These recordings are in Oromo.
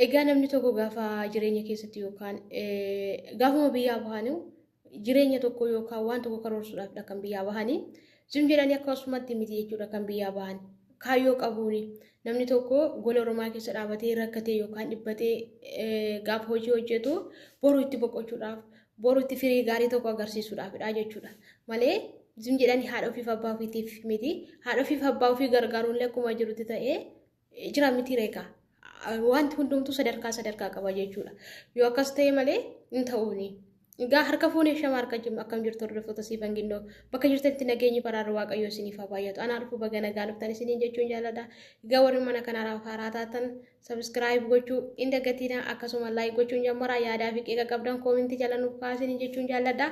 Egaa namni tokko gaafa jireenya keessatti yookaan gaafuma biyyaa bahanii jireenya tokko yookaan waan tokko karoorsuudhaaf kan biyyaa bahanii sun jedhanii akkasumatti miti jechuudha kan biyyaa bahan. Kaayyoo qabuuni namni tokko gola Oromaa keessa dhaabatee rakkatee yookaan dhibbatee gaafa hojii hojjetu boruu itti boqochuudhaaf boruu itti firii gaarii tokko agarsiisuudhaafidha jechuudha. Malee sun jedhanii haadha ofiif abbaa ofiitiif miti haadha ofiif abbaa ofii gargaaruun akkuma jirutti ta'ee jira miti reekaa. Wanti hundumtuu sadarkaa qaba jechuudha. Yoo akkas ta'e malee hin ta'uuni. Egaa harka fuunee shama harka jimma akkam jirtu hordoftoota siifan ginnoo bakka jirtanitti nageenyi baraarra Waaqayyoo isiniif haa baay'atu. Anaa dhufu baga nagaa dhuftan isiniin jechuun jaalladha. Egaa warri mana kanaa haaraa taatan subscribe gochuu hin dagatinaa akkasuma like gochuun jammaraa yaadaa fi qeeqa qabdan koomentii jala nuuf kaasanii jechuun jaalladha.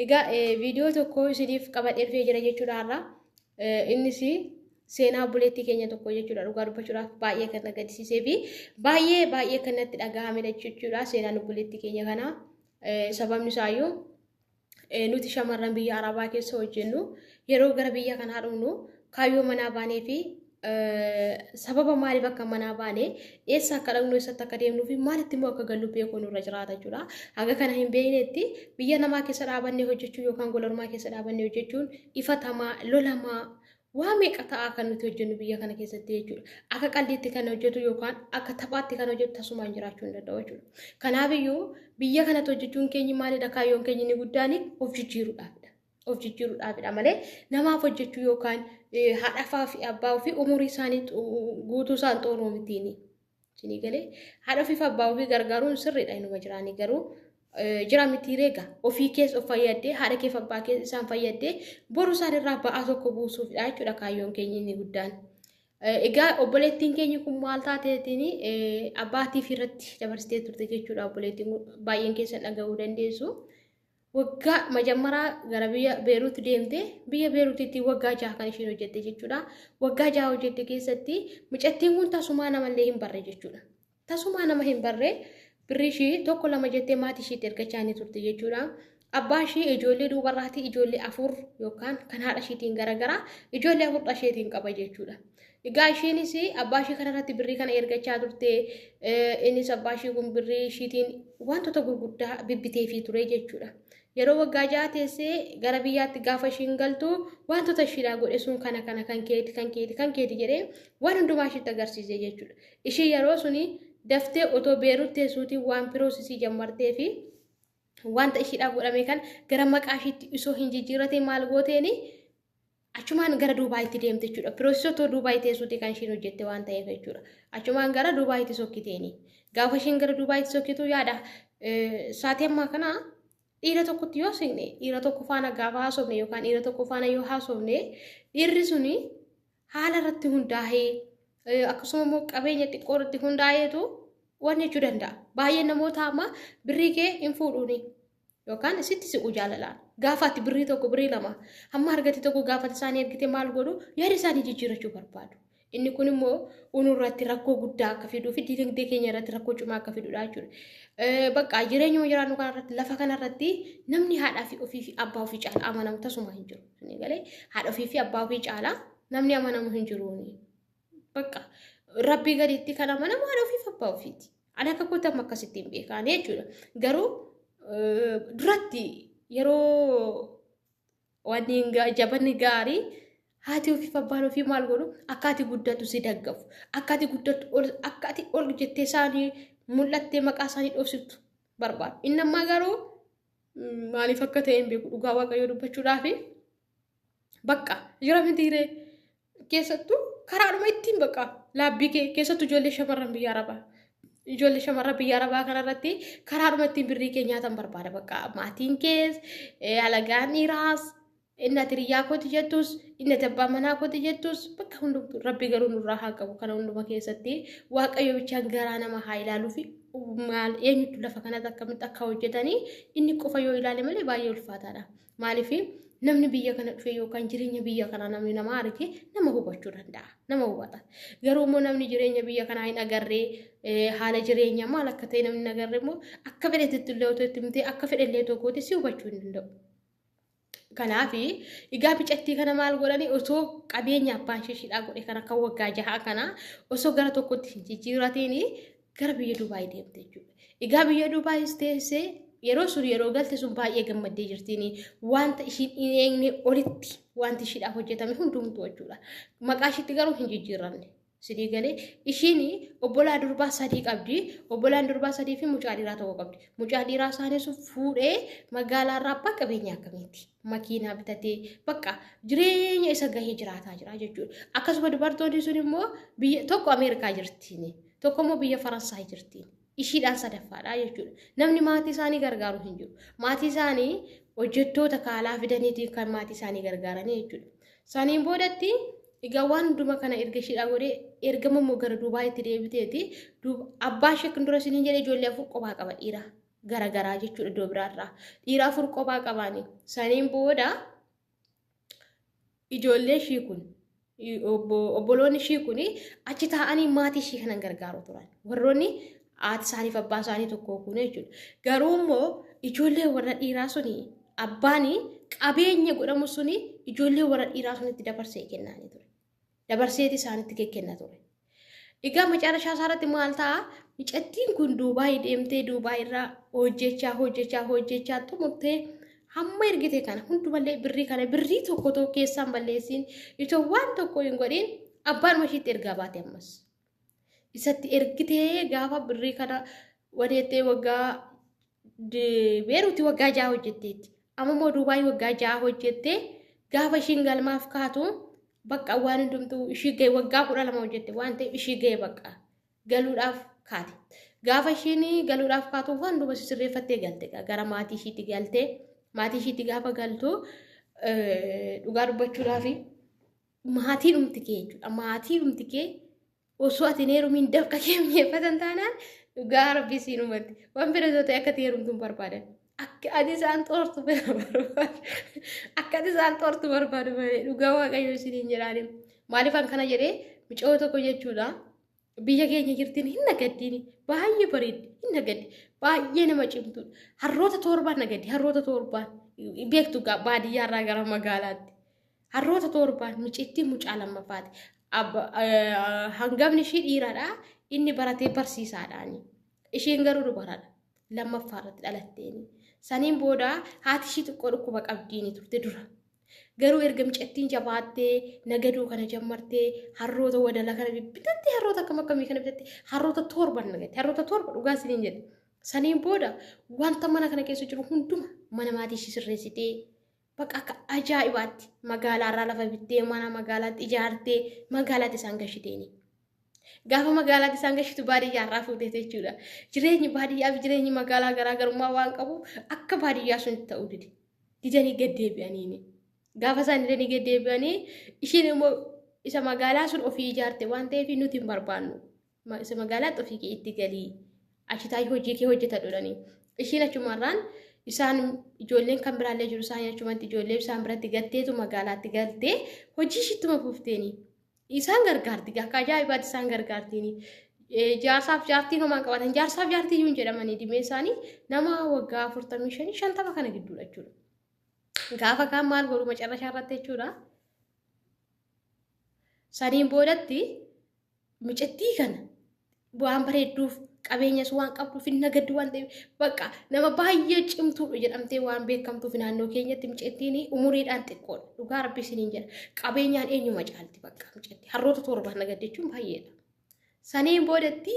Egaa viidiyoo tokko isiniif qabadhee dhufee jira jechuudha har'a. Innis seenaa buleettii keenya tokko jechuudha dhugaa dubbachuudhaaf baay'ee kan agarsiisee fi baay'ee kan natti dhaga'amedha jechuudha seenaan buleettii keenya kana. Sababni isaayyuu nuti shamarran biyya Arabaa keessa hojjennu yeroo gara biyya kanaa dhufnu kaayyoo manaa baanee fi sababa maaliif akka manaa baanee eessa akka dhaqnu eessatti akka deemnuu fi maalitti immoo akka gallu beekuu nurra jiraata jechuudha. Haga kana hin beeknetti biyya namaa keessa dhaabannee hojjechuu yookaan gola Oromaa keessa dhaabannee hojjechuun ifatamaa lolamaa waan meeqa ta'a kan nuti hojjennu biyya kana keessatti jechuudha. Akka qalbiitti kan hojjetu yookaan akka taphaatti kan hojjetu tasumaan jiraachuu hin danda'u jechuudha. Kanaafiyyuu biyya kanatti hojjechuun keenya maalidha kaayyoon keenya inni guddaan of jijjiiruudhaafidha. Of jijjiiruudhaafidha malee namaaf hojjechuu yookaan haadhaa fi abbaa ofii umurii isaanii guutuu isaan xumuruu mitiini. Isinii galee haadha ofii fi abbaa ofii gargaaruun sirriidha inuma jiraanii garuu jira miti reega ofii keessa of fayyadee haadha kee fi abbaa kee isaan fayyadee boru isaan irraa ba'aa tokko buusuufidha jechuudha kaayyoon keenya inni guddaan. Egaa obboleettiin keenya kun maal taateetiin abbaatiif irratti dabarsitee turte jechuudha obboleettiin baay'een keessan dhaga'uu dandeessu. Waggaa majammaraa gara biyya Beeruut deemte biyya Beeruutitti waggaa 6 kan isheen hojjette jechuudha. Waggaa 6 hojjette keessatti mucattiin kun tasumaa namallee hin barre jechuudha. Tasumaa nama hin barre birrii ishii tokko lama jettee maatii ishiitti ergachaa ni turte jechuudha. Abbaa ishii ijoollee dubarraatii ijoollee 4 yookaan kan haadha ishiitiin garagaraa ijoollee 4 isheetiin qaba jechuudha. Egaa isheenis abbaa ishii kanarratti birrii kana ergachaa turte innis abbaa ishii kun birrii ishiitiin wantoota gurguddaa bibbiteefii ture jechuudha. Yeroo waggaa 6 teessee gara biyyaatti gaafa ishiin galtu wantoota ishiidhaa godhe sun kana kan keeti jedhee waan hundumaa ishiitti agarsiise jechuudha. Ishii yeroo suni daftee otoo Beeruut teessuutiin waan piroosisii jammartee fi wanta ishiidhaaf godhame kan gara maqaa ishiitti isoo hin jijjiirrate maal gooteeni achumaan gara Duubaayitti deemte jechuudha. Piroosisii otoo Duubaayi teessuutii kan ishiin hojjette waan ta'eef jechuudha. Achumaan gara Duubaayitti sokkiteeni. Gaafa ishiin gara Duubaayitti sokkitu yaada saatii ammaa kana dhiira tokkotti yoo seenne dhiira tokko faana gaafa haasofne yookaan dhiira tokko faana yoo haasofne dhiirri suni haala irratti hundaa'ee akkasuma immoo qabeenya xiqqoo irratti hundaa'eetu waan jechuu danda'a. Baay'een namoota amma birrii kee hin fuudhuuni yookaan sitti siqu jaalalaan. Gaafaatti birrii tokko birrii lama hamma argate tokko gaafata isaanii ergite maal godhu yaada isaanii jijjiirrachuu barbaadu. Inni kun immoo unurratti rakkoo guddaa akka fiduu fi dinagdee keenya irratti rakkoo cimaa akka fidudha jechuudha. Bakka jireenya jiraannu kanarratti lafa kanarratti namni haadhaa fi ofii fi abbaa ofii caalaa amanamu tasuma hin jiru. Inni galee haadha ofii fi abbaa ofii caalaa namni amanamu hin jiruuni. Bakka rabbii gadiitti kan amanamu haadha ofii fi abbaa ofiiti. Ani akka kootam akkasitti hin beekan jechuudha. Garuu duratti yeroo wanni jabanni gaarii haati ofii fi abbaan ofii maal godhu akkaati guddatu si daggafu akkaati guddatu akkaati ol jettee isaanii mul'attee maqaa isaanii dhoofsiftu barbaadu. Inni ammaa garuu maaliif akka ta'e hin beeku dhugaa Waaqayyoo dubbachuudhaaf bakka jira mitiiree keessattuu karaadhuma ittiin bakka laabbii kee keessattuu ijoollee shamarran biyya Arabaa. Ijoollee shamarran biyya Arabaa kanarratti karaadhuma ittiin birrii kee nyaatan barbaada bakka maatiin kees alagaan dhiiraas inni atiriyaa kooti jettus inni abbaa manaa kooti jettus bakka hundumtuu rabbi garuu nurraa haa qabu kana hunduma keessatti Waaqayyo bichaan garaa nama haa ilaaluu fi maal eenyutu lafa kanatti akkamitti akka hojjetanii inni qofa yoo ilaale malee baay'ee ulfaataadha. Maaliif namni biyya kana dhufe yookaan jireenya biyya kana namni nama arge nama hubachuu danda'a nama hubata. Garuu immoo namni jireenya biyya kanaa hin agarree haala jireenya maal akka ta'e namni hin agarree immoo akka fedhetti illee otoo itti himtee akka fedhellee tokkooti si hubachuu hin danda'u. Kanaafi egaa bicattii kana maal godhanii osoo qabeenya abbaan isheedhaa godhe kana kan waggaa 6 kana osoo gara tokkotti hin jijjiiratiin gara biyya Dubaay deemte jechuudha. Egaa biyya Dubaay teessee yeroo sun yeroo galte sun baay'ee gammaddee jirtiin wanta ishiin hin eegne olitti wanti ishiidhaaf hojjetame hundumtuu jechuudha. Maqaa ishiitti garuu hin jijjiiramne. Sidii galee ishiin obbolaa durbaa sadii qabdi. Obbolaan durbaa sadii fi mucaa dhiiraa tokko qabdi. Mucaa dhiiraa isaanii sun fuudhee magaalaa irraa abbaa qabeenya akkamiiti. Makiinaa bitatee bakka jireenya isa gahee jiraataa jira jechuudha. Akkasuma dubartoonni sun immoo biyya tokko Ameerikaa jirtiin. Tokko immoo biyya Faransaay jirtiin. Ishiidhaan sadaffaadha jechuudha. Namni maatii isaanii gargaaru hin jiru. Maatii isaanii hojjettoota kaalaa fidaniitiin kan maatii isaanii gargaaranii jechuudha. Saniin boodatti egaa waan hunduma kana erga ishiidhaa godhee ergama immoo gara Dubaayitti deebiteeti. Abbaa ishee kan dura isiniin jedhee ijoollee afur kophaa qaba dhiira garagaraa jechuudha iddoo biraarraa. Dhiira afur kophaa qabaani. Saniin booda ijoollee ishii kun obboloonni ishii kun achi taa'anii maatii ishii kanan gargaaru turan. Warroonni haati isaaniif abbaa isaanii tokko kun jechuudha. Garuu immoo ijoollee warra dhiiraa suni abbaani qabeenya godhamu suni ijoollee warra dhiiraa sunitti dabarsee kennaanii ture. Dabarseeti isaanitti kenna ture. Egaa macaarashaa isaarratti maal ta'a? Micattiin kun Duubaay deemtee Duubaay irraa hojjechaa xumurtee hamma ergite kana hundumallee birrii kana birrii tokko tokko keessaan balleessiin itoo waan tokko hin godhin abbaan mashiitti ergaa baate ammas. Isatti ergitee gaafa birrii kana wadeettee waggaa beeruuti waggaa 6 hojjetteetti. Amma immoo Duubaay waggaa 6 hojjettee gaafa ishiin galmaaf kaatu bakka waan hundumtuu ishii ga'e waggaa 12 hojjette waan ta'eef ishii ga'e bakka galuudhaaf kaate. Gaafa ishiin galuudhaaf kaatu waan hunduma sirreeffattee galte gara maatii ishiitti galte. Maatii ishiitti gaafa galtu dhugaa dubbachuudhaaf maatii dhumti kee jechuudha. Maatii dhumti kee osoo ati heerumiin dafqa kee mi'eeffatan taanaan dhugaa rabbii siin uumatti. Waan fedhatoo ta'e akka ati heerumtuun barbaadan. Akka ati isaan xoortu barbaadu. Akka ati isaan xoortu barbaadu malee dhugaa waaqayyo isiniin jedhaani. Maaliifan kana jedhee micoo tokko jechuudha. Biyya keenya jirtiin hin nagaddiini. Baay'ee bareeddi hin nagaddi. Baay'ee nama cimtuudha. Harroota torbaan nagaddi. Harroota torbaan beektu baadiyyaarraa gara magaalaatti. Harroota torbaan micittiin mucaa lammaffaati. Hangafni ishii dhiiradha. Inni baratee barsiisaadhaani. Isheen garuu dubaradha. Lammaffaarratti dhalatteeni. Saniin booda haati ishii xiqqoo dhukkuba qabdiini turte dura. Garuu erga micattiin jabaattee nagaduu kana jammartee harroota wadala kana bitattee harroota akkam akkamii kana bitattee harroota torban nagatte. Harroota torba dhugaa isiniin jedhe. Saniin booda wanta mana kana keessa jiru hunduma mana maatii ishii sirreessitee bakka akka ajaa'ibaatti magaalaarraa lafa bittee mana magaalaatti ijaartee magaalaatti isaan gashiteeni. Gaafa magaalaatti isaan gashitu baadiyyaarraa fuutee jechuudha. Jireenyi baadiyyaa fi jireenyi magaalaa garaagarummaa waan qabu akka baadiyyaa sun ta'uu dide. Didanii gad deebi'aniini. Gaafa isaan didanii gad deebi'anii ishiin immoo isa magaalaa sun ofii ijaarte waan ta'eef nuti hin barbaannu. Isa magaalaatti ofii itti galii. Achitaa hojii kee hojjeta dhodhanii. Ishiin achumarraan isaan ijoolleen kan biraallee jiru isaan achumatti ijoollee isaan biratti galteetu magaalaatti galtee hojii ishiittuma fuufteenii. Isaan gargaarti akka ajaa'ibaatti isaan gargaartiini. Jaarsaaf jaartiin homaan qabatan jaarsaaf jaartii iyyuu hin jedhamanii dhimee isaanii nama waggaa 45-50 kana gidduudha jechuudha. Gaafa kaan maal godhu macarrashaa irratti jechuudha. Saniin boodatti micattii kana waan bareedduuf qabeenyas waan qabduuf hin nagaddu waan ta'eef bakka nama baay'ee cimtuudha jedhamtee waan beekamtuuf naannoo keenyatti micattiin umuriidhaan xiqqoodha. Dhugaa rabbii isiniin jedha. Qabeenyaan eenyuma caalti bakka micatti. Harroota torbaan nagaddechuun baay'eedha. Saniin boodatti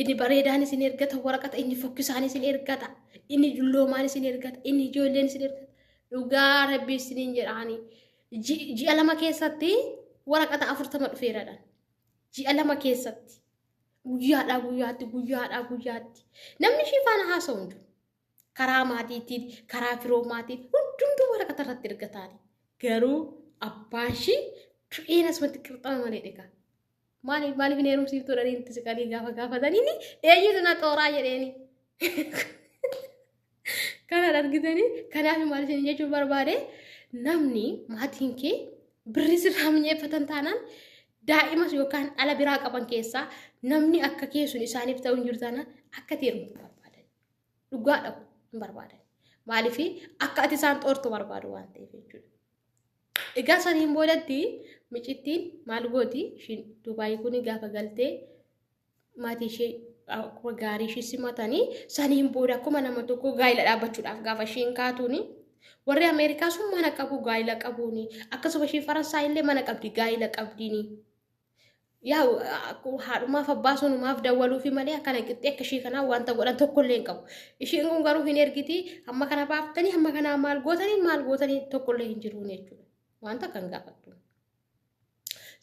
inni bareedaan isin ergata waraqata inni fokkisaan isin ergata inni dulloomaan isin ergata inni ijoolleen isin ergata. Dhugaa rabbii isiniin jedhaani. Ji'a 2 keessatti waraqata 40 dhufeeradhaan. Ji'a 2 keessatti. Guyyaadhaa. Namni ishii faana haasa'u hundu. Karaa maatiitiin, karaa firoo maatiin hundumtuu waraqata irratti ergataani. Garuu abbaan ishii du'een asumatti qirxama malee dhiqa. Maaliif hin heerumsiiftuu dhanii itti siqanii gaafa gaafatanii eenyutu na xooraa jedheeni. Kana argitanii kanaaf maal isin jechuun barbaade namni maatiin kee birrii sirraa mi'eeffatan taanaan daa'imas yookaan ala biraa qaban keessaa namni akka keessun isaaniif ta'u hin jiru taanaan akka heerumtu barbaadan. Dhugaadha hin barbaadan. Maaliif akka ati isaan xoortu barbaadu waan ta'eef jechuudha. Egaa saniin boodatti micittiin maal gooti ishiin Dubaay kun gaafa galtee maatii ishee akkuma gaarii ishii simatanii saniin booda akkuma nama tokko gaa'ila dhaabbachuudhaaf gaafa ishiin kaatuuni warri Ameerikaa sun mana qabu gaa'ila qabuuni akkasuma ishii Faransaay illee mana qabdi gaa'ila qabdiini. Yaa haadhumaaf abbaa sunumaaf dawwaluu fi malee akkana qixxee akka ishii kanaa wanta godhan tokko illee hin qabu. Ishiin kun garuu hin ergiti amma kana baaftanii amma kana maal gootanii tokko illee hin jiru jechuudha. Wanta kan gaafattu.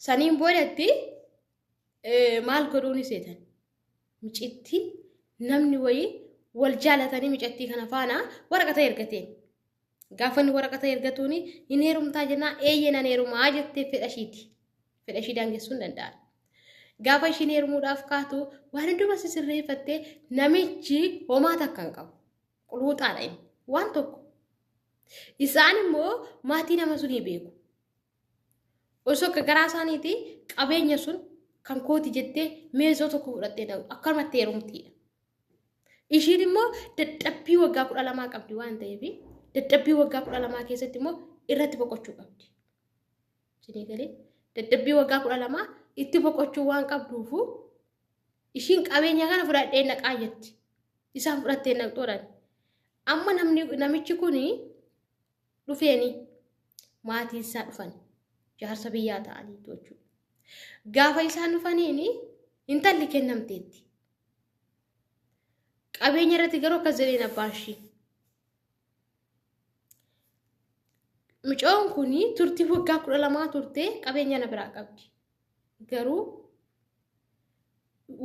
Saniin boodatti maal godhuun seetan micittiin namni wayii wal jaalatanii micattii kana faana waraqata ergateen. Gaafa inni waraqata ergatuuni hin heerumtaa jennaa eeyyee nan heerumaa jettee fedha ishiiti. Fedha ishii daangessuu hin danda'an. Gaafa ishiin heerumuudhaaf kaatu waan hunduma sirreeffattee namichi homaa takka hin qabu. Quluuxaadha inni waan tokko. Isaan immoo maatii nama sunii beeku. Osoo akka garaa isaaniiti qabeenya sun kan kooti jettee meeshaa tokko fudhattee akkanumatti heerumtiidha. Ishiin immoo dadhabbii waggaa 12 qabdi waan ta'eef dadhabbii waggaa 12 keessatti immoo irratti boqochuu qabdi. Isinii galee dadhabbii waggaa 12 itti boqochuu waan qabduufu ishiin qabeenya kana fudhadhee naqaa jetti. Isaan fudhattee naqxoodhaan. Amma namichi kuni dhufeeni maatii isaa dhufan jaarsa biyyaa ta'anii jechuudha. Gaafa isaan dhufaniini intalli kennamteetti. Qabeenya irratti garuu akkas jedheen abbaan ishii. Mucoon kuni turtii waggaa 12 turtee qabeenya na biraa qabdi. Garuu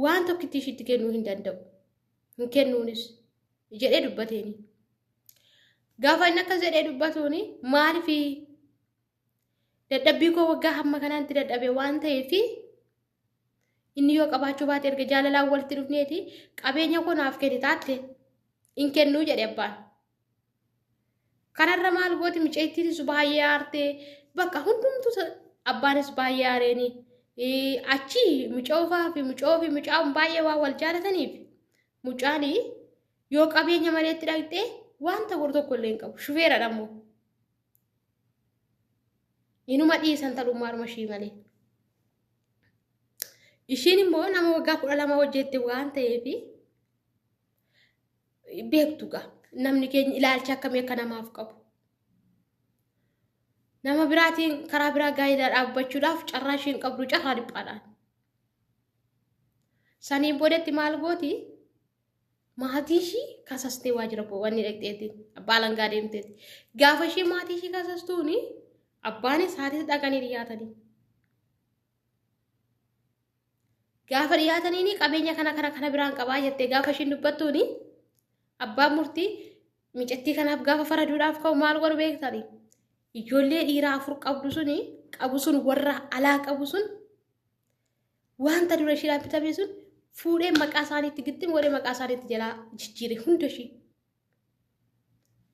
waan tokkitti ishiitti kennuu hin danda'u. Hin kennuunis jedhee dubbateeni. Gaafa inni akkas jedhee dubbatuuni maaliifi dadhabbii koo waggaa hamma kanaatti dadhabe waan ta'eef inni yoo qabaachuu baate erga jaalalaan walitti dhufneeti qabeenya koo naaf kenni taatte hin kennuu jedhe abbaan. Kanarra maal gooti miceettiinis baay'ee aartee bakka hundumtu abbaanis baay'ee aareeni. Achi mucaan baay'ee waan wal jaalataniif mucaan yoo qabeenya maleetti dhaqxee wanta godhu tokko illee hin qabu. Shufeeradha immoo. Inuma dhiisan talummaa harma ishii malee. Ishiin immoo nama waggaa 12 hojjette waan ta'eef beektu gaa namni keenya ilaalcha akkamii akka namaaf qabu. Nama biraatiin karaa biraa gaa'ilaa dhaabbachuudhaaf carraa ishiin qabdu carraa dhiphaadhaan. Saniin boodatti maal gooti? Maatii ishii kasastee waajjira wanni dhaqxeetti abbaa langaa deemteetti. Gaafa ishii maatii ishii kasastuuni abbaanis haatiis dhaqanii dhiyaatanii. Gaafa dhiyaatanii qabeenya kana biraan qabaa jettee gaafa ishiin dubbattuuni abbaan murtii micattii kanaaf gaafa faraduudhaaf ka'u maal godhu beektanii? Ijoollee dhiiraa 4 qabu sun warra alaa qabu sun wanta dura ishiidhaan bitame sun fuudhee maqaa isaaniitti gittin godhee maqaa isaaniitti jalaa jijjiire hunda ishii.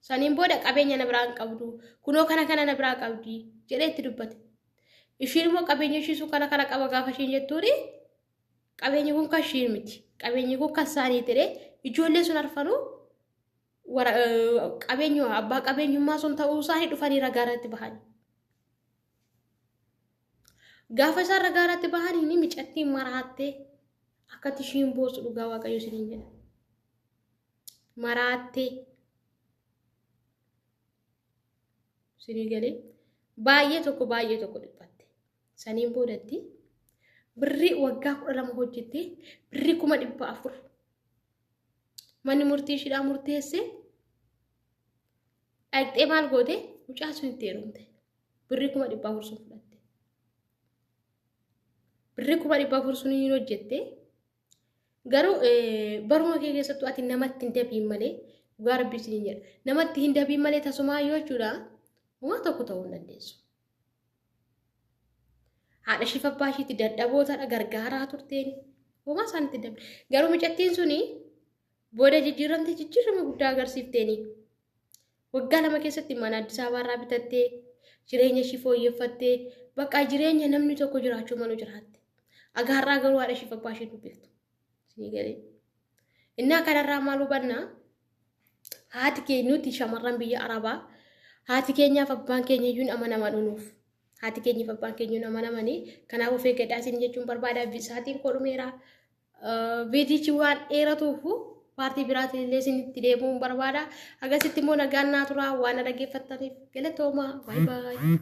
Saniin booda qabeenya na biraan qabdu kunoo kana na biraa qabdi jedhee itti dubbate. Ishiin immoo qabeenya ishii sun kana qaba gaafa ishiin jettuuni qabeenyi kun kan ishii miti. Qabeenyi kun kan isaanii ta'e ijoollee sun arfanuu qabeenyu abbaa qabeenyummaa sun ta'uu isaanii dhufanii ragaa irratti bahanii. Gaafa isaan ragaa irratti bahanii micattiin maraattee akkatti ishiin boosu dhugaa waaqayyo isiniin jedha. Maraattee isinii galee baay'ee tokko dhiphatte. Saniin boodatti birrii waggaa 12 hojjettee birrii 400 manni murtii ishiidhaan murteesse dhaqxee maal goote mucaa sun itti heerumte birrii 400 sun fudhatte. Birrii 400 sun hin hojjette garuu baruma kee keessattuu ati namatti hin dabiin malee dhugaa rabbii isiniin jedha namatti hin dabiin malee tasumaa yoo jechuudha waan tokko ta'uu hin dandeessu. Haadha ishii abbaa ishiitti dadhabootadha gargaaraa turteeni homaa isaanitti dabde garuu micattiin suni booda jijjiirama guddaa agarsiifteeni. Waggaa 2 keessatti mana Addis Ababaa irraa bitattee jireenya ishii fooyyeffattee bakka jireenya namni tokko jiraachuu malu jiraatte. Agaarraa garuu haadha ishii abbaa ishii dubbiftu. Isinii galee. Innaa kanarraa maal hubannaa? Haati keenya nuti shamarran biyya Arabaa haati keenyaaf abbaan keenya iyyuu amanaman nuuf. Haati keenyaaf abbaan keenya amanaman kanaaf of eeggadhaa isin jechuun barbaada. Bisaatiin kodhumeera viidichi waan dheeratuufu paartii biraatiin illee isinitti deemuun barbaada. Agasitti immoo nagaan naa turaa waan dhaggeeffattaniif galatooma. Bye bye.